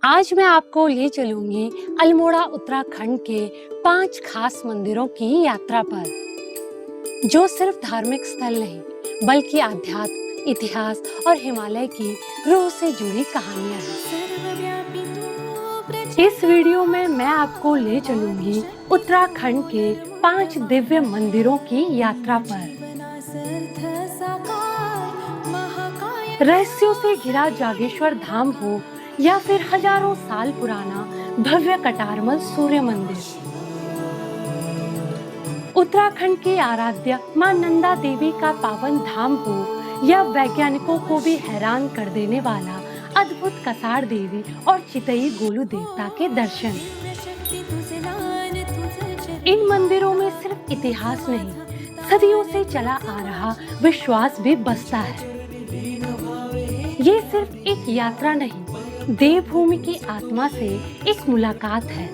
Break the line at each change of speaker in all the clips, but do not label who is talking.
आज मैं आपको ले चलूंगी अल्मोड़ा उत्तराखंड के 5 खास मंदिरों की यात्रा पर, जो सिर्फ धार्मिक स्थल नहीं बल्कि आध्यात्म, इतिहास और हिमालय की रूह से जुड़ी कहानियां हैं। इस वीडियो में मैं आपको ले चलूंगी उत्तराखंड के 5 दिव्य मंदिरों की यात्रा पर। रहस्यों से घिरा जागेश्वर धाम हो या फिर हजारों साल पुराना भव्य कटारमल सूर्य मंदिर, उत्तराखंड की आराध्य मां नंदा देवी का पावन धाम हो या वैज्ञानिकों को भी हैरान कर देने वाला अद्भुत कसार देवी और चितई गोलू देवता के दर्शन। इन मंदिरों में सिर्फ इतिहास नहीं, सदियों से चला आ रहा विश्वास भी बसता है। ये सिर्फ एक यात्रा नहीं, देवभूमि की आत्मा से एक मुलाकात है।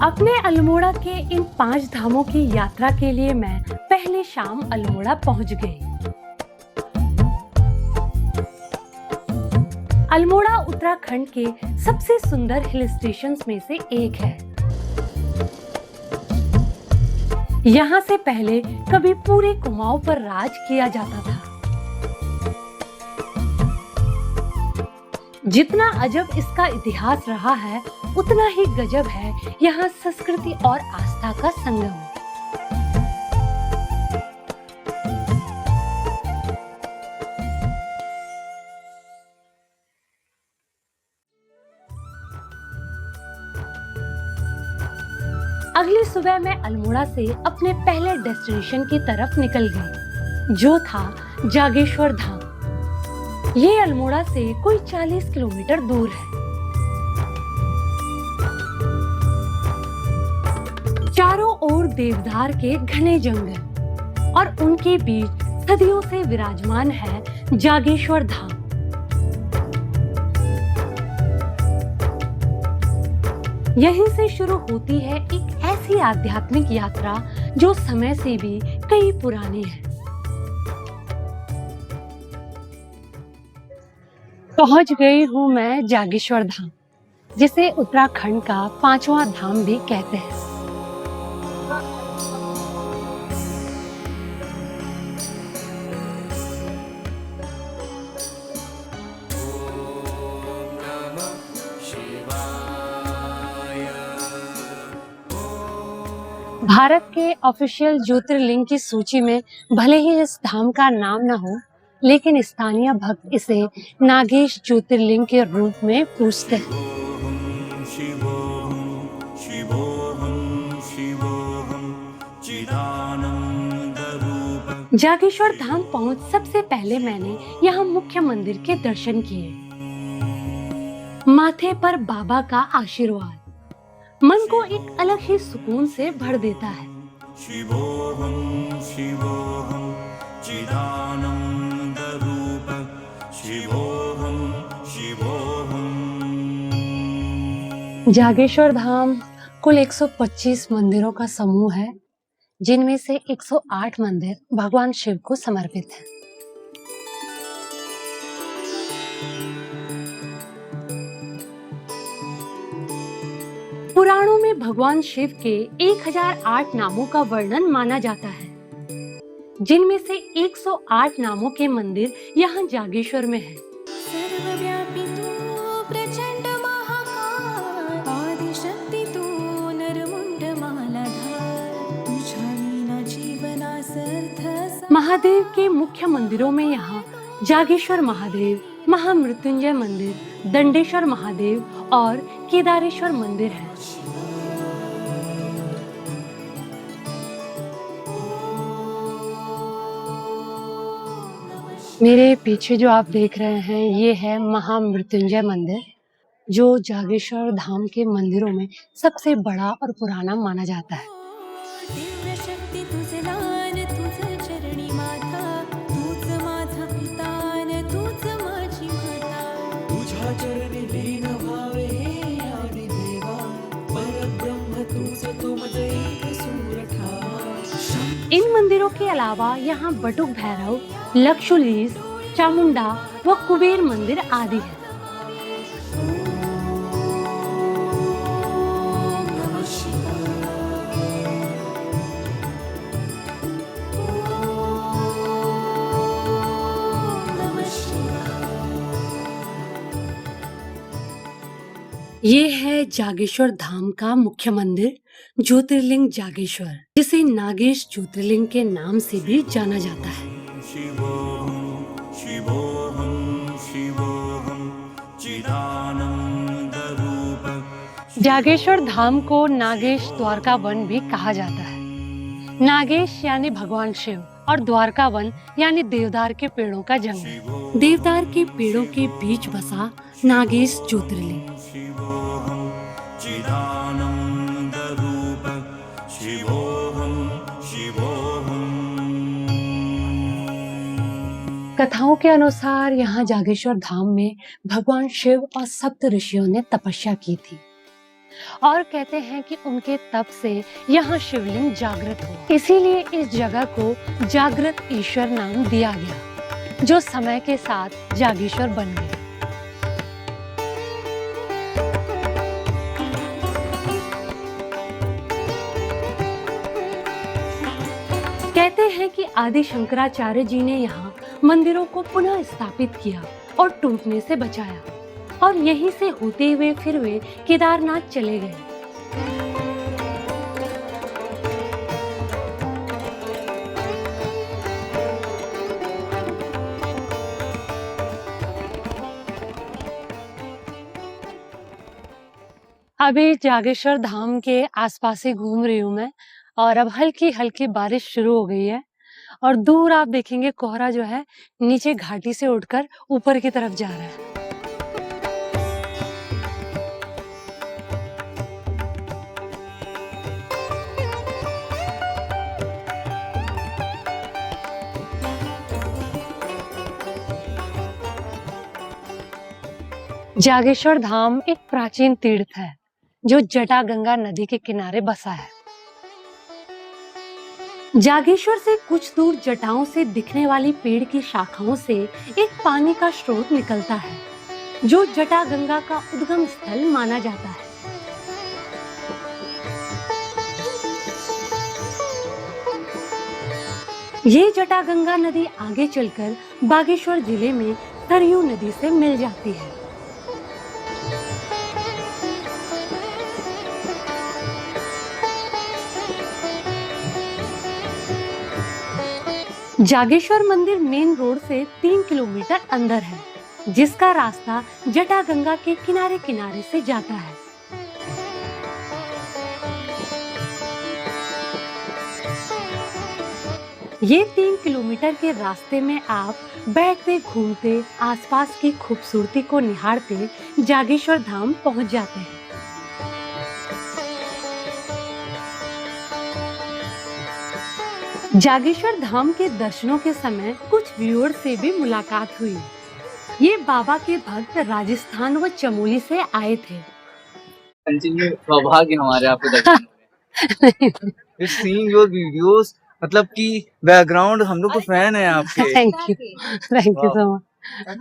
अपने अल्मोड़ा के इन 5 धामों की यात्रा के लिए मैं पहले शाम अल्मोड़ा पहुंच गई। अल्मोड़ा उत्तराखंड के सबसे सुंदर हिल स्टेशंस में से एक है। यहाँ से पहले कभी पूरे कुमाऊं पर राज किया जाता था। जितना अजब इसका इतिहास रहा है, उतना ही गजब है यहाँ संस्कृति और आस्था का संगम। अगली सुबह मैं अल्मोड़ा से अपने पहले डेस्टिनेशन की तरफ निकल गई, जो था जागेश्वर धाम। ये अल्मोड़ा से कोई 40 किलोमीटर दूर है। चारों ओर देवदार के घने जंगल और उनके बीच सदियों से विराजमान है जागेश्वर धाम। यहीं से शुरू होती है एक ऐसी आध्यात्मिक यात्रा जो समय से भी कई पुरानी है। पहुंच गई हूँ मैं जागेश्वर धाम, जिसे उत्तराखंड का 5वां धाम भी कहते हैं। भारत के ऑफिशियल ज्योतिर्लिंग की सूची में भले ही इस धाम का नाम न हो, लेकिन स्थानीय भक्त इसे नागेश ज्योतिर्लिंग के रूप में पूजते हैं। जागेश्वर धाम पहुंच सबसे पहले मैंने यहाँ मुख्य मंदिर के दर्शन किए। माथे पर बाबा का आशीर्वाद मन को एक अलग ही सुकून से भर देता है। शिवोहम शिवोहम चिदानंद रूप शिवोहम शिवोहम। जागेश्वर धाम कुल 125 मंदिरों का समूह है, जिनमें से 108 मंदिर भगवान शिव को समर्पित हैं। पुराणों में भगवान शिव के 1008 नामों का वर्णन माना जाता है, जिनमें से 108 नामों के मंदिर यहाँ जागेश्वर में है। सर्वव्यापी तू प्रचंड महाकाल, आदिशक्ति तू नरमुंड मालाधार, तुझ्या विना जीवनासर्थ। महादेव के मुख्य मंदिरों में यहाँ जागेश्वर महादेव, महामृत्युंजय मंदिर, दंडेश्वर महादेव और केदारेश्वर मंदिर है। मेरे पीछे जो आप देख रहे हैं, ये है महामृत्युंजय मंदिर, जो जागेश्वर धाम के मंदिरों में सबसे बड़ा और पुराना माना जाता है। चरणी लीन भावे आदिदेवा, परब्रह्म तूच तो इन मंदिरों के अलावा यहाँ बटुक भैरव, लक्षुलीस, चामुंडा व कुबेर मंदिर आदि है। ये है जागेश्वर धाम का मुख्य मंदिर, ज्योतिर्लिंग जागेश्वर, जिसे नागेश ज्योतिर्लिंग के नाम से भी जाना जाता है। जागेश्वर धाम को नागेश द्वारका वन भी कहा जाता है। नागेश यानी भगवान शिव और द्वारका वन यानी देवदार के पेड़ों का जंगल। देवदार के पेड़ों के बीच बसा नागेश ज्योतिर्लिंग। कथाओं के अनुसार यहाँ जागेश्वर धाम में भगवान शिव और सप्त ऋषियों ने तपस्या की थी और कहते हैं कि उनके तप से यहाँ शिवलिंग जागृत हो, इसीलिए इस जगह को जागृत ईश्वर नाम दिया गया, जो समय के साथ जागेश्वर बन गया। कहते हैं कि आदि शंकराचार्य जी ने यहाँ मंदिरों को पुनः स्थापित किया और टूटने से बचाया, और यहीं से होते हुए फिर वे केदारनाथ चले गए। अभी जागेश्वर धाम के आसपास ही घूम रही हूँ मैं, और अब हल्की हल्की बारिश शुरू हो गई है और दूर आप देखेंगे कोहरा जो है नीचे घाटी से उठकर ऊपर की तरफ जा रहा है। जागेश्वर धाम एक प्राचीन तीर्थ है जो जटागंगा नदी के किनारे बसा है। जागेश्वर से कुछ दूर जटाओं से दिखने वाली पेड़ की शाखाओं से एक पानी का स्रोत निकलता है, जो जटागंगा का उद्गम स्थल माना जाता है। ये जटागंगा नदी आगे चलकर बागेश्वर जिले में सरयू नदी से मिल जाती है। जागेश्वर मंदिर मेन रोड से 3 किलोमीटर अंदर है, जिसका रास्ता जटागंगा के किनारे किनारे से जाता है। ये 3 किलोमीटर के रास्ते में आप बैठते घूमते आसपास की खूबसूरती को निहारते जागेश्वर धाम पहुंच जाते हैं। जागेश्वर धाम के दर्शनों के समय कुछ व्यूअर से भी मुलाकात हुई। ये बाबा के भक्त राजस्थान व चमोली से आए थे।
सौभाग्य हमारे आपको सीइंग योर वीडियोस, मतलब कि बैकग्राउंड हम लोग को फैन है आपके।
Thank you so much.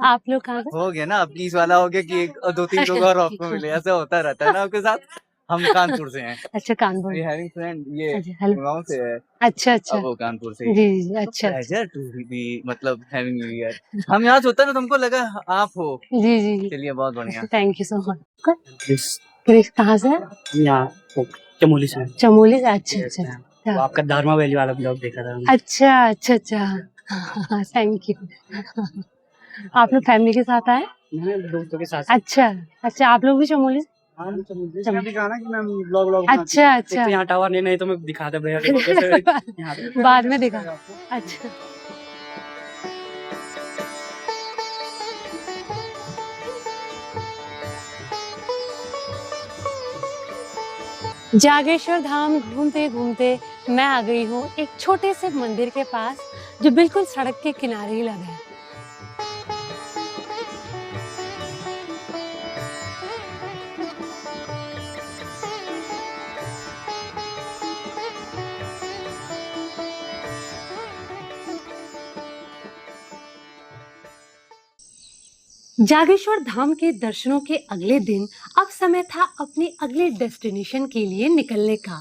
आप लोग कहाँ से?
हो गया ना, अब इस वाला हो गया कि 2-3 लोग और आपको मिले, ऐसा होता रहता है ना आपके साथ। हम कानपुर से हैं।
अच्छा, कानपुर।
We having friend, ये गाँव से है।
अच्छा अच्छा,
अब वो कानपुर से।
जी जी, अच्छा
प्लेजर टू बी, मतलब having you here। हम यहाँ से होता ना, तुमको लगा आप हो।
जी जी,
चलिए बहुत बढ़िया।
Thank you so much. Chris कहाँ से है?
यहाँ चमोली से।
चमोली से, अच्छा अच्छा।
वो आपका धारमा वैली वाला ब्लॉग देखा था।
अच्छा अच्छा अच्छा, थैंक यू। आप लोग फैमिली के साथ आए?
दोस्तों के साथ।
अच्छा अच्छा, आप लोग भी चमोली? अच्छा अच्छा,
यहाँ टावर नहीं तो मैं दिखाता
बाद में दिखा। अच्छा, जागेश्वर धाम घूमते घूमते मैं आ गई हूँ एक छोटे से मंदिर के पास, जो बिल्कुल सड़क के किनारे ही लगा है। जागेश्वर धाम के दर्शनों के अगले दिन अब समय था अपने अगले डेस्टिनेशन के लिए निकलने का,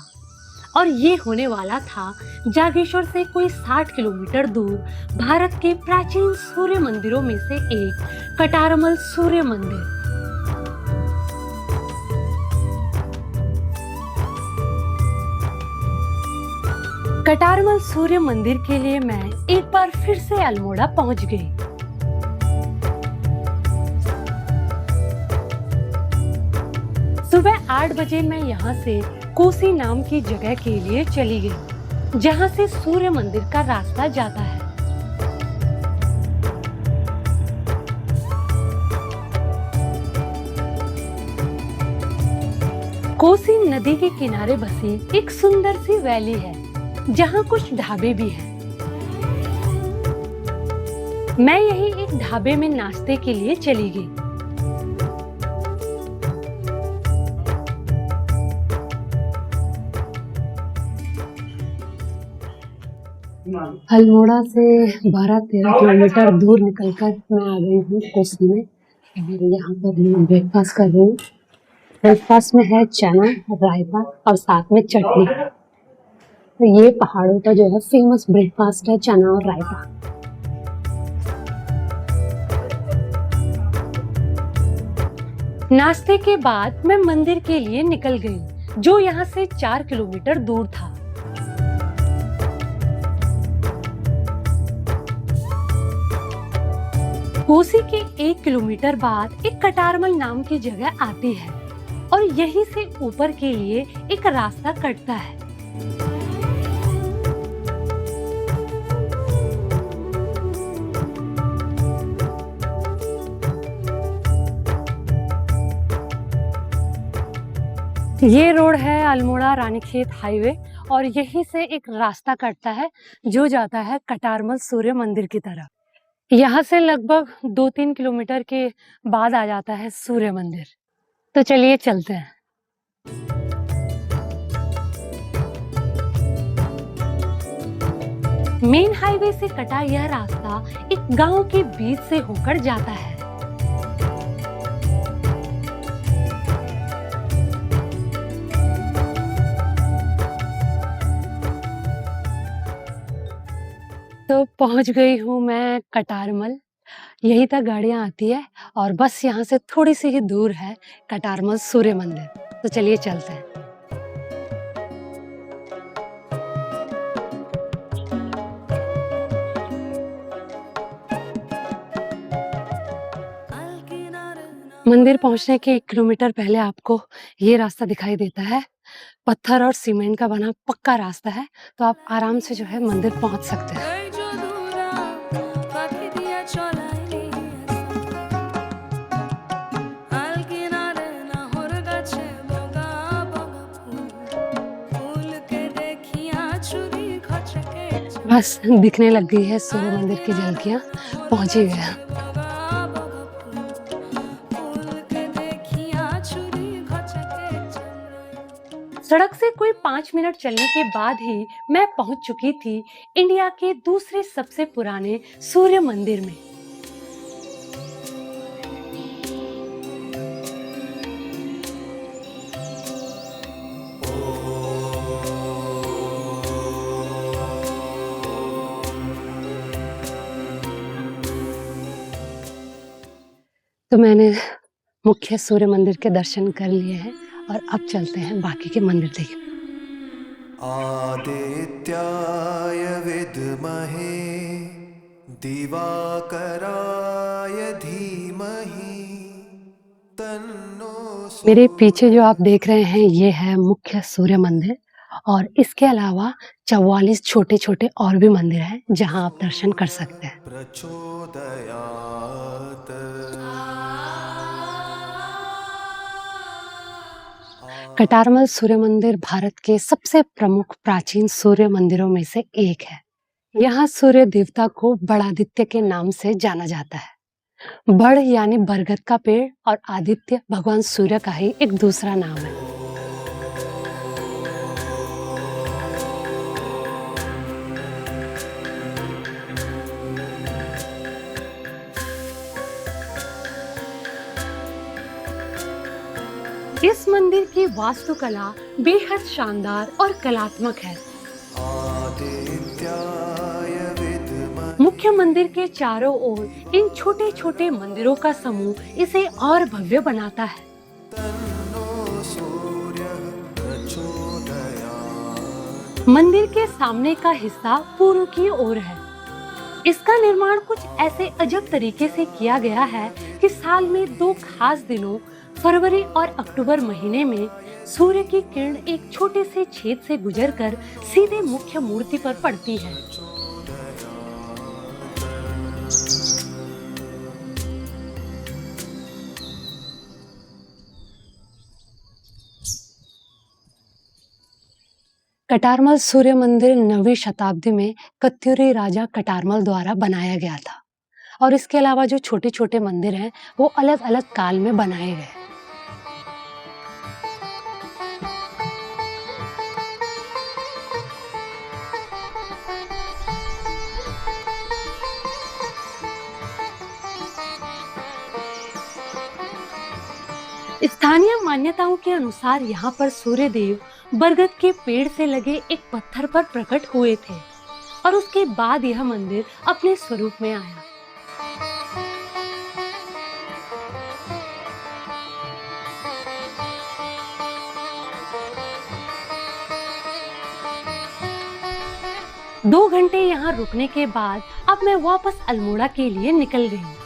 और ये होने वाला था जागेश्वर से कोई 60 किलोमीटर दूर भारत के प्राचीन सूर्य मंदिरों में से एक कटारमल सूर्य मंदिर। कटारमल सूर्य मंदिर के लिए मैं एक बार फिर से अल्मोड़ा पहुंच गई। सुबह 8 बजे मैं यहाँ से कोसी नाम की जगह के लिए चली गई, जहाँ से सूर्य मंदिर का रास्ता जाता है। कोसी नदी के किनारे बसी एक सुंदर सी वैली है, जहाँ कुछ ढाबे भी हैं। मैं यही एक ढाबे में नाश्ते के लिए चली गई। अल्मोड़ा से 12-13 किलोमीटर दूर निकलकर मैं आ गई हूँ कोसी में, और यहाँ पर मैं ब्रेकफास्ट कर रही हूँ। ब्रेकफास्ट में है चना, रायता और साथ में चटनी। तो ये पहाड़ों का जो है फेमस ब्रेकफास्ट है, चना और रायता। नाश्ते के बाद मैं मंदिर के लिए निकल गई, जो यहाँ से 4 किलोमीटर दूर था। कोसी के 1 किलोमीटर बाद एक कटारमल नाम की जगह आती है, और यहीं से ऊपर के लिए एक रास्ता कटता है। ये रोड है अल्मोड़ा रानीखेत हाईवे, और यहीं से एक रास्ता कटता है जो जाता है कटारमल सूर्य मंदिर की तरफ। यहाँ से लगभग 2-3 किलोमीटर के बाद आ जाता है सूर्य मंदिर। तो चलिए चलते हैं। मेन हाईवे से कटा यह रास्ता एक गांव के बीच से होकर जाता है। तो पहुंच गई हूँ मैं कटारमल। यहीं तक गाड़ियां आती है, और बस यहाँ से थोड़ी सी ही दूर है कटारमल सूर्य मंदिर। तो चलिए चलते हैं। मंदिर पहुंचने के 1 किलोमीटर पहले आपको ये रास्ता दिखाई देता है। पत्थर और सीमेंट का बना पक्का रास्ता है, तो आप आराम से जो है मंदिर पहुंच सकते हैं। बस दिखने लग गई है सूर्य मंदिर की झलकियां, पहुंच ही गया। सड़क से कोई 5 मिनट चलने के बाद ही मैं पहुंच चुकी थी इंडिया के दूसरे सबसे पुराने सूर्य मंदिर में। तो मैंने मुख्य सूर्य मंदिर के दर्शन कर लिए हैं, और अब चलते हैं बाकी के मंदिर देखने।
आदित्याय विद्महे दिवाकराय धीमहि तन्नो।
मेरे पीछे जो आप देख रहे हैं ये है मुख्य सूर्य मंदिर, और इसके अलावा 44 छोटे छोटे और भी मंदिर हैं जहां आप दर्शन कर सकते हैं।
प्रचोदयात्
कटारमल सूर्य मंदिर भारत के सबसे प्रमुख प्राचीन सूर्य मंदिरों में से एक है। यहाँ सूर्य देवता को बड़ादित्य के नाम से जाना जाता है। बड़ यानी बरगद का पेड़, और आदित्य भगवान सूर्य का ही एक दूसरा नाम है। इस मंदिर की वास्तुकला बेहद शानदार और कलात्मक है।
आदित्याय विद्महे
मुख्य मंदिर के चारों ओर इन छोटे छोटे मंदिरों का समूह इसे और भव्य बनाता है।
तन्नो सूर्यः प्रचोदयात्।
मंदिर के सामने का हिस्सा पूर्व की ओर है। इसका निर्माण कुछ ऐसे अजब तरीके से किया गया है कि साल में 2 खास दिनों फरवरी और अक्टूबर महीने में सूर्य की किरण एक छोटे से छेद से गुजरकर सीधे मुख्य मूर्ति पर पड़ती है। कटारमल सूर्य मंदिर 9वीं शताब्दी में कत्यूरी राजा कटारमल द्वारा बनाया गया था और इसके अलावा जो छोटे छोटे मंदिर हैं वो अलग अलग काल में बनाए गए। स्थानीय मान्यताओं के अनुसार यहाँ पर सूर्य देव बरगद के पेड़ से लगे एक पत्थर पर प्रकट हुए थे और उसके बाद यह मंदिर अपने स्वरूप में आया। दो घंटे यहाँ रुकने के बाद अब मैं वापस अल्मोड़ा के लिए निकल गई।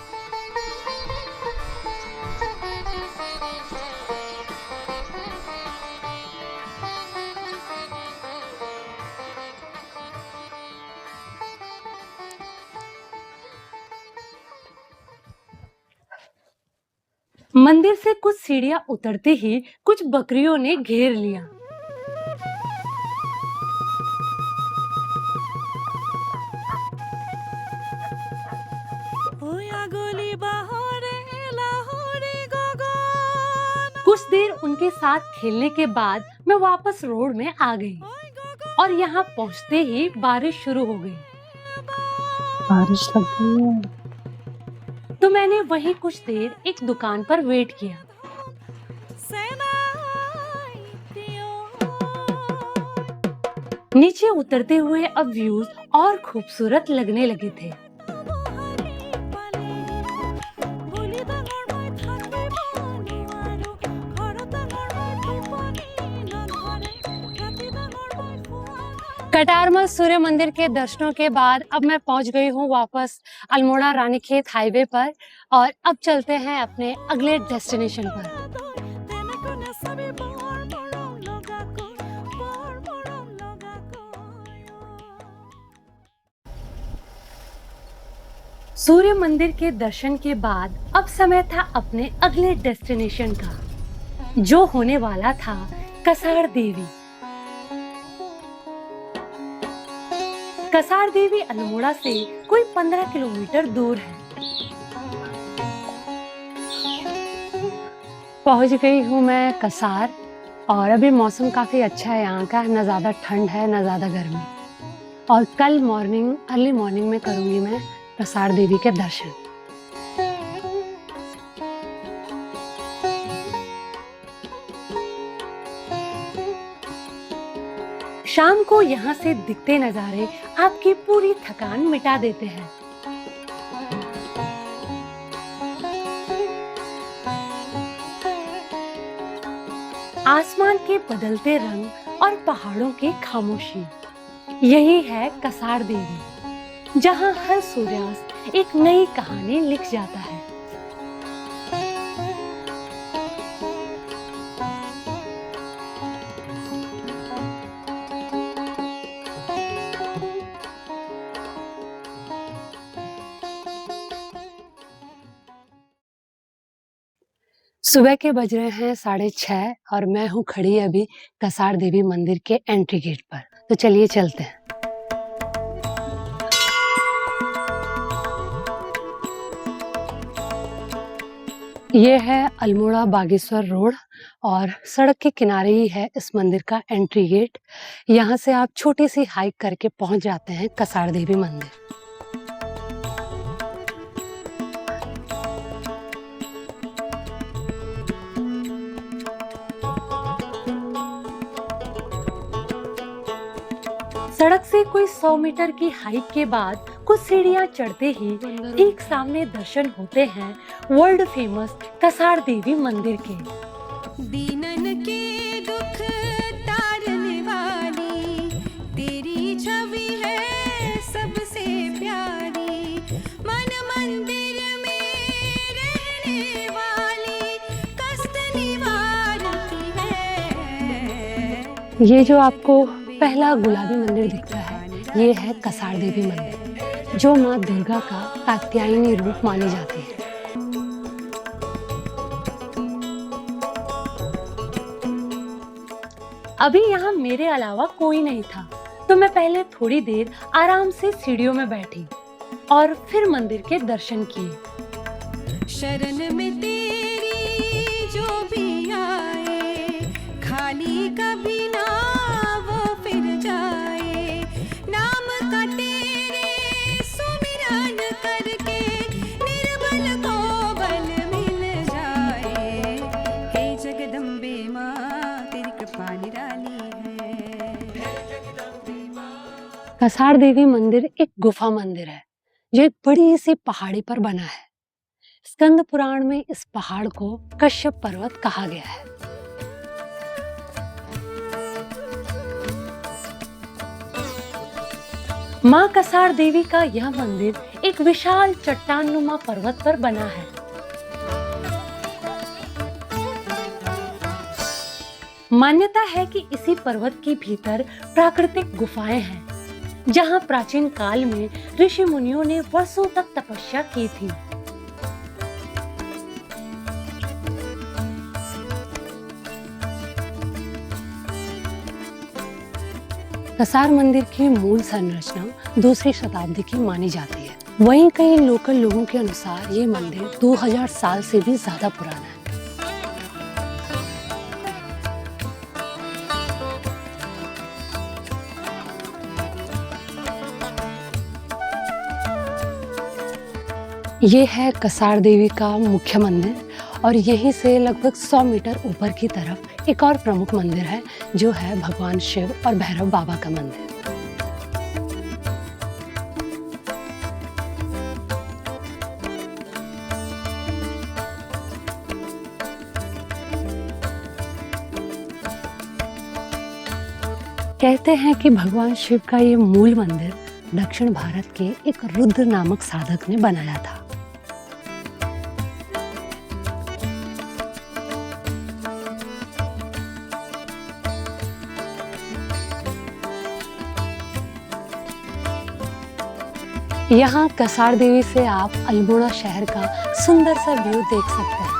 मंदिर से कुछ सीढ़ियां उतरते ही कुछ बकरियों ने घेर लिया। कुछ देर उनके साथ खेलने के बाद मैं वापस रोड में आ गई और यहाँ पहुँचते ही बारिश शुरू हो गई। बारिश लग गई है तो मैंने वहीं कुछ देर एक दुकान पर वेट किया। नीचे उतरते हुए अब व्यूज और खूबसूरत लगने लगे थे। कटारमल सूर्य मंदिर के दर्शनों के बाद अब मैं पहुंच गई हूं वापस अल्मोड़ा रानीखेत हाईवे पर और अब चलते हैं अपने अगले डेस्टिनेशन पर। सूर्य मंदिर के दर्शन के बाद अब समय था अपने अगले डेस्टिनेशन का, जो होने वाला था कसार देवी। कसार देवी अल्मोड़ा से कोई 15 किलोमीटर दूर है। पहुंच गई हूँ मैं कसार और अभी मौसम काफी अच्छा है यहाँ का, ना ज्यादा ठंड है ना ज्यादा गर्मी। और कल अर्ली मॉर्निंग में करूंगी मैं कसार देवी के दर्शन। शाम को यहाँ से दिखते नजारे आपकी पूरी थकान मिटा देते हैं। आसमान के बदलते रंग और पहाड़ों की खामोशी, यही है कसार देवी, जहाँ हर सूर्यास्त एक नई कहानी लिख जाता है। सुबह के बज रहे हैं 6:30 और मैं हूँ खड़ी अभी कसार देवी मंदिर के एंट्री गेट पर। तो चलिए चलते हैं। ये है अल्मोड़ा बागेश्वर रोड और सड़क के किनारे ही है इस मंदिर का एंट्री गेट। यहाँ से आप छोटी सी हाइक करके पहुंच जाते हैं कसार देवी मंदिर। सड़क से कोई 100 मीटर की हाइक के बाद कुछ सीढ़ियां चढ़ते ही ठीक सामने दर्शन होते हैं वर्ल्ड फेमस कसार देवी मंदिर के।
दीनन के दुख तारने वाली तेरी छवि है सबसे प्यारी, मन मंदिर में रहने वाली कष्ट निवारती है।
ये जो आपको पहला गुलाबी मंदिर दिखता है, ये है कसार देवी मंदिर, जो माँ दुर्गा का कात्यायनी रूप मानी जाती है। अभी यहाँ मेरे अलावा कोई नहीं था, तो मैं पहले थोड़ी देर आराम से सीढ़ियों में बैठी और फिर मंदिर के दर्शन किए।
शरण में तेरी जो भी आए, खाली कभी ना वो फिर जाए, नाम का तेरे सुमिरन करके निर्बल को बल मिल जाए। हे जगदम्बे माँ तेरी कृपा निराली है।
कसार देवी मंदिर एक गुफा मंदिर है जो एक बड़ी सी पहाड़ी पर बना है। स्कंद पुराण में इस पहाड़ को कश्यप पर्वत कहा गया है। मां कसार देवी का यह मंदिर एक विशाल चट्टाननुमा पर्वत पर बना है। मान्यता है कि इसी पर्वत के भीतर प्राकृतिक गुफाएं हैं, जहां प्राचीन काल में ऋषि मुनियों ने वर्षों तक तपस्या की थी। कसार मंदिर की मूल संरचना दूसरी शताब्दी की मानी जाती है। वहीं कई लोकल लोगों के अनुसार ये मंदिर 2000 साल से भी ज्यादा पुराना है। ये है कसार देवी का मुख्य मंदिर और यहीं से लगभग 100 मीटर ऊपर की तरफ एक और प्रमुख मंदिर है, जो है भगवान शिव और भैरव बाबा का मंदिर। कहते हैं कि भगवान शिव का ये मूल मंदिर दक्षिण भारत के एक रुद्र नामक साधक ने बनाया था। यहाँ कसार देवी से आप अल्मोड़ा शहर का सुंदर सा व्यू देख सकते हैं।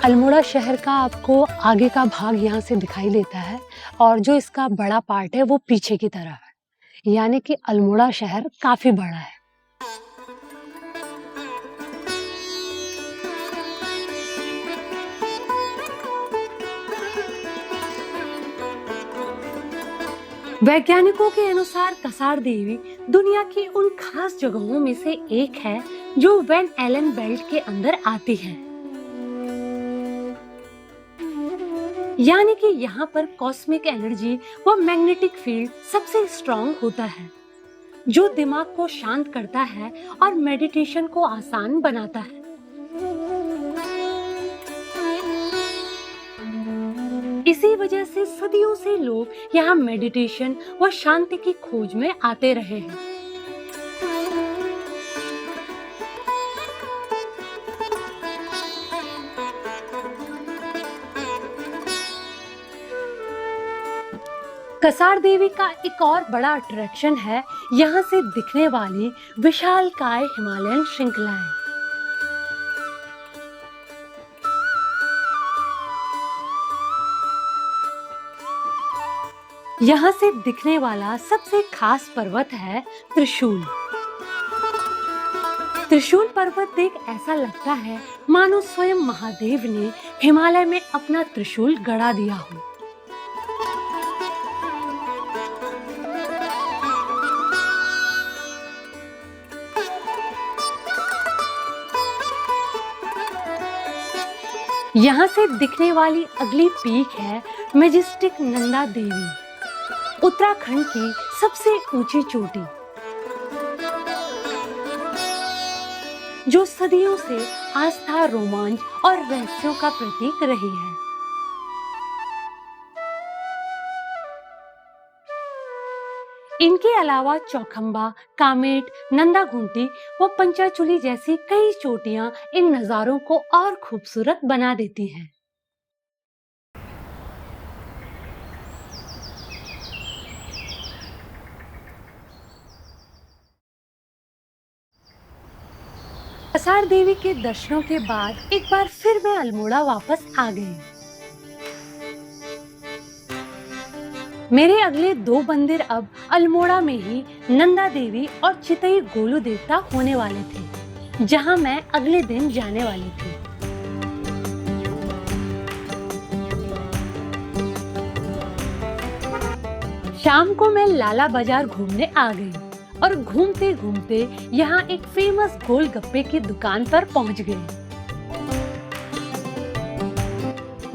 अल्मोड़ा शहर का आपको आगे का भाग यहाँ से दिखाई देता है और जो इसका बड़ा पार्ट है वो पीछे की तरफ है, यानी कि अल्मोड़ा शहर काफी बड़ा है। वैज्ञानिकों के अनुसार कसार देवी दुनिया की उन खास जगहों में से एक है जो वैन एलन बेल्ट के अंदर आती है, यानी कि यहाँ पर कॉस्मिक एनर्जी व मैग्नेटिक फील्ड सबसे स्ट्रॉन्ग होता है, जो दिमाग को शांत करता है और मेडिटेशन को आसान बनाता है। इसी वजह से सदियों से लोग यहाँ मेडिटेशन व शांति की खोज में आते रहे हैं। कसार देवी का एक और बड़ा अट्रैक्शन है यहाँ से दिखने वाली विशालकाय हिमालयन श्रृंखलाएं। यहाँ से दिखने वाला सबसे खास पर्वत है त्रिशूल। त्रिशूल पर्वत देख ऐसा लगता है मानो स्वयं महादेव ने हिमालय में अपना त्रिशूल गड़ा दिया हो। यहाँ से दिखने वाली अगली पीक है मैजेस्टिक नंदा देवी, उत्तराखंड की सबसे ऊंची चोटी, जो सदियों से आस्था, रोमांच और रहस्यों का प्रतीक रही है। इनके अलावा चौखंबा, कामेट, नंदा घुंटी व पंचाचूली जैसी कई चोटियां इन नजारों को और खूबसूरत बना देती हैं। कसार देवी के दर्शनों के बाद एक बार फिर मैं अल्मोड़ा वापस आ गई। मेरे अगले 2 मंदिर अब अल्मोड़ा में ही नंदा देवी और चितई गोलू देवता होने वाले थे, जहां मैं अगले दिन जाने वाली थी। शाम को मैं लाला बाजार घूमने आ गई और घूमते घूमते यहाँ एक फेमस गोलगप्पे की दुकान पर पहुँच गई।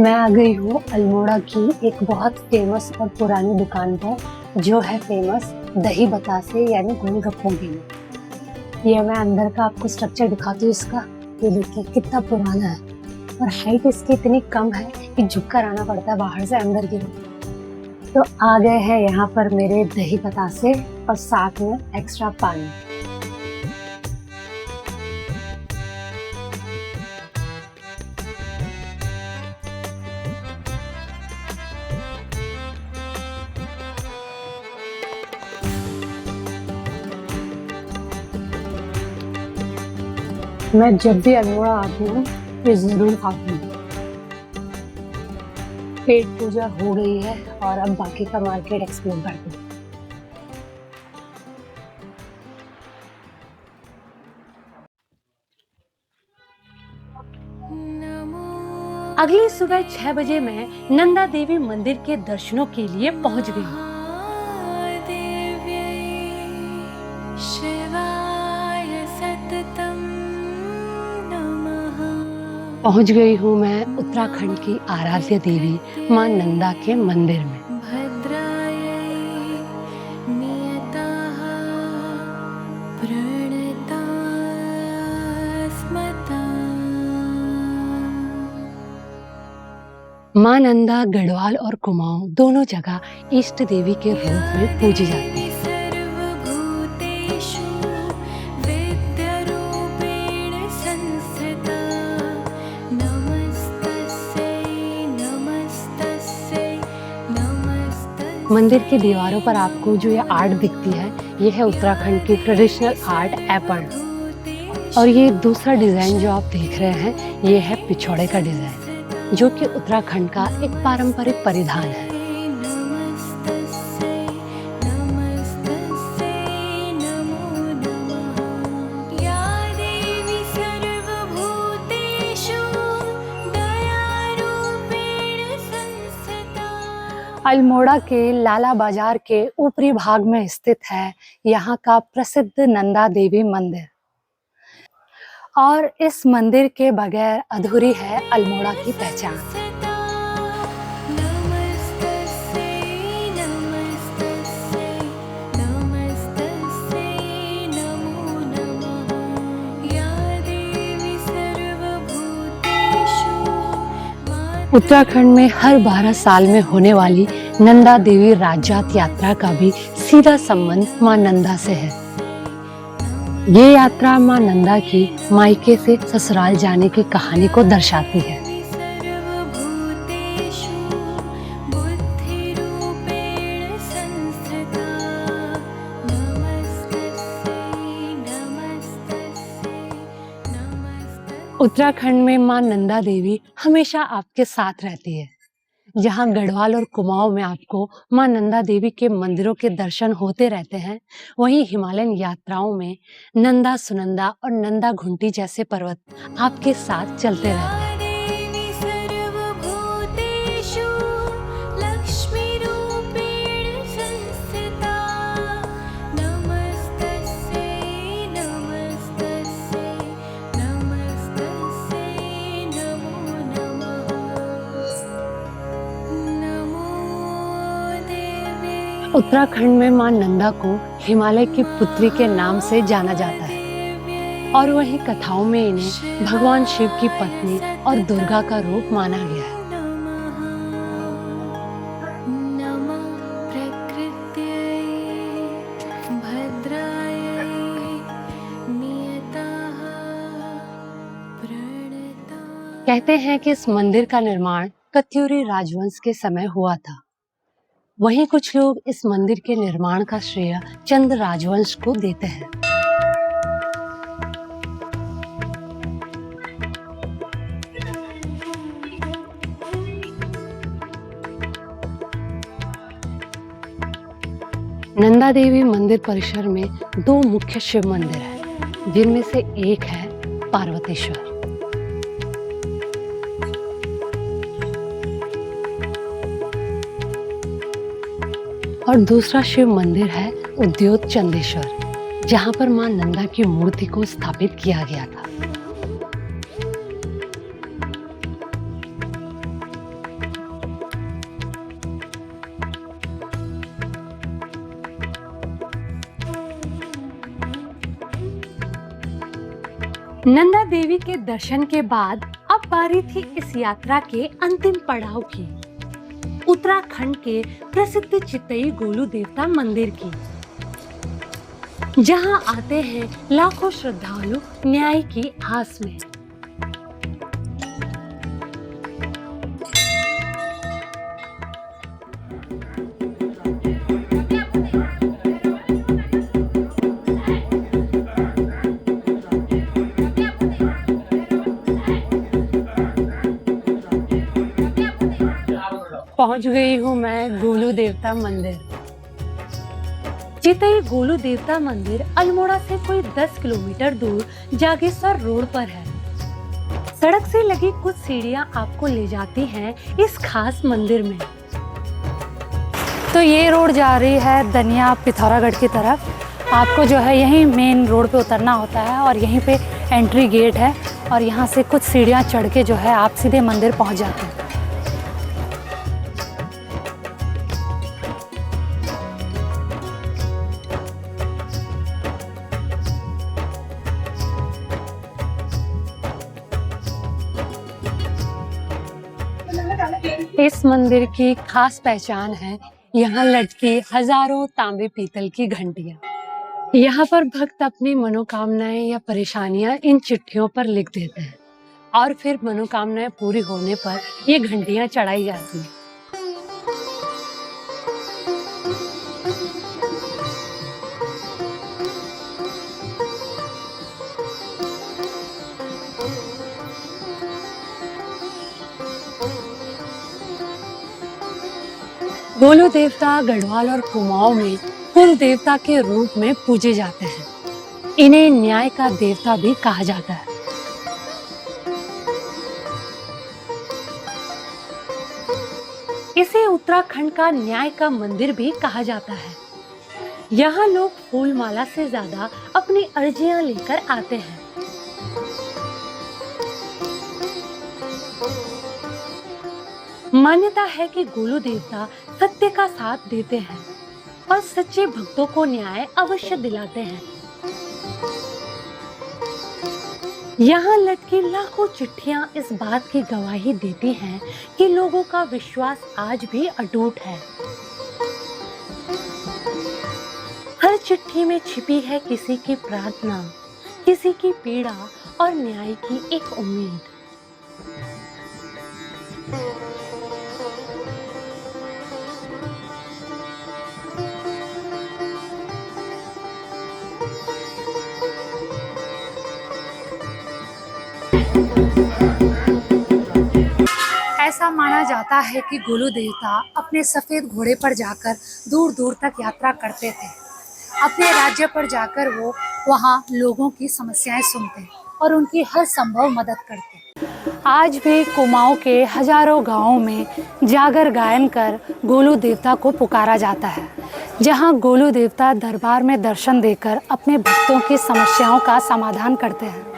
मैं आ गई हूँ अल्मोड़ा की एक बहुत फेमस और पुरानी दुकान पर, जो है फेमस दही बतासे यानी गोलगप्पों के लिए। ये मैं अंदर का आपको स्ट्रक्चर दिखाती हूँ इसका। ये देखिए कितना पुराना है और हाइट इसकी इतनी कम है कि झुककर आना पड़ता है बाहर से अंदर की तरफ। तो आ गए हैं यहाँ पर मेरे दही बतासे और साथ में एक्स्ट्रा पानी। मैं जब भी अल्मोड़ा आती हूँ ये जरूर खाती हूँ। पेट पूजा हो गई है और अब बाकी का मार्केट एक्सप्लोर करते हैं। अगली सुबह 6 बजे मैं नंदा देवी मंदिर के दर्शनों के लिए पहुंच गई। पहुंच गई हूँ मैं उत्तराखंड की आराध्य देवी मां नंदा के मंदिर में। मां नंदा गढ़वाल और कुमाऊं दोनों जगह इष्ट देवी के रूप में पूजी जाती है। मंदिर की दीवारों पर आपको जो ये आर्ट दिखती है, ये है उत्तराखंड की ट्रेडिशनल आर्ट एपल। और ये दूसरा डिजाइन जो आप देख रहे हैं, ये है पिछौड़े का डिजाइन, जो कि उत्तराखंड का एक पारंपरिक परिधान है। अल्मोड़ा के लाला बाजार के ऊपरी भाग में स्थित है यहाँ का प्रसिद्ध नंदा देवी मंदिर, और इस मंदिर के बगैर अधूरी है अल्मोड़ा की पहचान। उत्तराखंड में हर 12 साल में होने वाली नंदा देवी राज्यात यात्रा का भी सीधा संबंध मां नंदा से है। ये यात्रा मां नंदा की मायके से ससुराल जाने की कहानी को दर्शाती है। उत्तराखंड में मां नंदा देवी हमेशा आपके साथ रहती है। जहां गढ़वाल और कुमाऊं में आपको मां नंदा देवी के मंदिरों के दर्शन होते रहते हैं, वहीं हिमालयन यात्राओं में नंदा सुनंदा और नंदा घुंटी जैसे पर्वत आपके साथ चलते रहते हैं। उत्तराखंड में मां नंदा को हिमालय की पुत्री के नाम से जाना जाता है और वहीं कथाओं में इन्हें भगवान शिव की पत्नी और दुर्गा का रूप माना गया है।
नमः प्रकृत्यै भद्रायै नियताः प्रणताः।
कहते हैं कि इस मंदिर का निर्माण कत्यूरी राजवंश के समय हुआ था। वहीं कुछ लोग इस मंदिर के निर्माण का श्रेय चंद राजवंश को देते हैं। नंदा देवी मंदिर परिसर में 2 मुख्य शिव मंदिर हैं, जिनमें से एक है पार्वतीश्वर और दूसरा शिव मंदिर है उद्योत चंदेश्वर, जहां पर मां नंदा की मूर्ति को स्थापित किया गया था। नंदा देवी के दर्शन के बाद अब बारी थी इस यात्रा के अंतिम पड़ाव की, उत्तराखंड के प्रसिद्ध चितई गोलू देवता मंदिर की, जहां आते हैं लाखों श्रद्धालु न्याय की आस में। पहुंच गई हूँ मैं गोलू देवता मंदिर। चितई गोलू देवता मंदिर अल्मोड़ा से कोई 10 किलोमीटर दूर जागेश्वर रोड पर है। सड़क से लगी कुछ सीढ़ियां आपको ले जाती हैं इस खास मंदिर में।
तो ये रोड जा रही है दनिया पिथौरागढ़ की तरफ। आपको जो है यहीं मेन रोड पे उतरना होता है और यहीं पे एंट्री गेट है और यहाँ से कुछ सीढ़ियाँ चढ़ के जो है आप सीधे मंदिर पहुँच जाते हैं।
इस मंदिर की खास पहचान है यहाँ लटकी हजारों तांबे पीतल की घंटियां। यहाँ पर भक्त अपनी मनोकामनाएं या परेशानियां इन चिट्ठियों पर लिख देते हैं और फिर मनोकामनाएं पूरी होने पर ये घंटियां चढ़ाई जाती हैं। गोलू देवता गढ़वाल और कुमाऊं में कुल देवता के रूप में पूजे जाते हैं। इन्हें न्याय का देवता भी कहा जाता है। इसे उत्तराखंड का न्याय का मंदिर भी कहा जाता है। यहाँ लोग फूल माला से ज्यादा अपनी अर्जियां लेकर आते हैं। मान्यता है कि गोलू देवता सत्य का साथ देते हैं और सच्चे भक्तों को न्याय अवश्य दिलाते हैं। यहाँ लटकी लाखों चिट्ठियां इस बात की गवाही देती हैं कि लोगों का विश्वास आज भी अटूट है। हर चिट्ठी में छिपी है किसी की प्रार्थना, किसी की पीड़ा और न्याय की एक उम्मीद।
ऐसा माना जाता है कि गोलू देवता अपने सफेद घोड़े पर जाकर दूर दूर तक यात्रा करते थे। अपने राज्य पर जाकर वो वहाँ लोगों की समस्याएं सुनते और उनकी हर संभव मदद करते। आज भी कुमाऊं के हजारों गांवों में जागर गायन कर गोलू देवता को पुकारा जाता है, जहां गोलू देवता दरबार में दर्शन देकर अपने भक्तों की समस्याओं का समाधान करते हैं।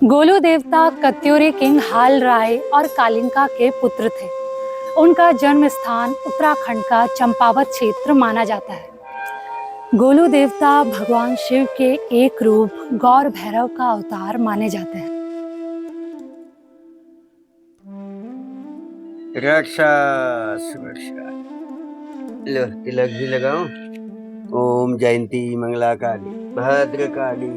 गोलू देवता कत्यूरी किंग हाल राय और कालिंका के पुत्र थे। उनका जन्म स्थान उत्तराखंड का चंपावत क्षेत्र माना जाता है। गोलू देवता भगवान शिव के एक रूप गौर भैरव का अवतार माने जाते हैं।
रक्षा सुरक्षा लो तिलक भी लगाओ। ओम जयंती मंगला काली भद्र काली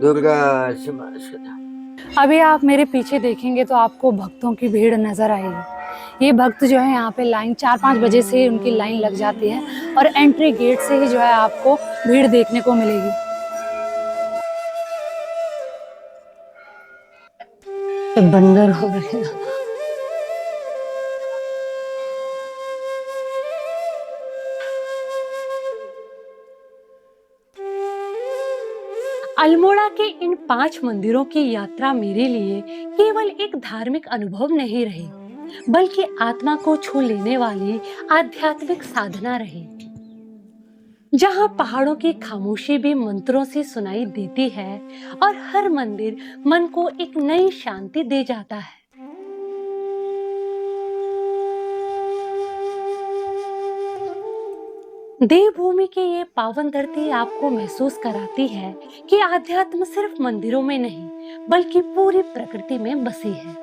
दुर्गा क्षमा सदा।
अभी आप मेरे पीछे देखेंगे तो आपको भक्तों की भीड़ नजर आएगी। ये भक्त जो है यहाँ पे लाइन 4-5 बजे से उनकी लाइन लग जाती है और एंट्री गेट से ही जो है आपको भीड़ देखने को मिलेगी।
बंदर हो रहे हैं। अल्मोड़ा के इन 5 मंदिरों की यात्रा मेरे लिए केवल एक धार्मिक अनुभव नहीं रही, बल्कि आत्मा को छू लेने वाली आध्यात्मिक साधना रही, जहां पहाड़ों की खामोशी भी मंत्रों से सुनाई देती है और हर मंदिर मन को एक नई शांति दे जाता है। देवभूमि की ये पावन धरती आपको महसूस कराती है कि आध्यात्म सिर्फ मंदिरों में नहीं, बल्कि पूरी प्रकृति में बसी है।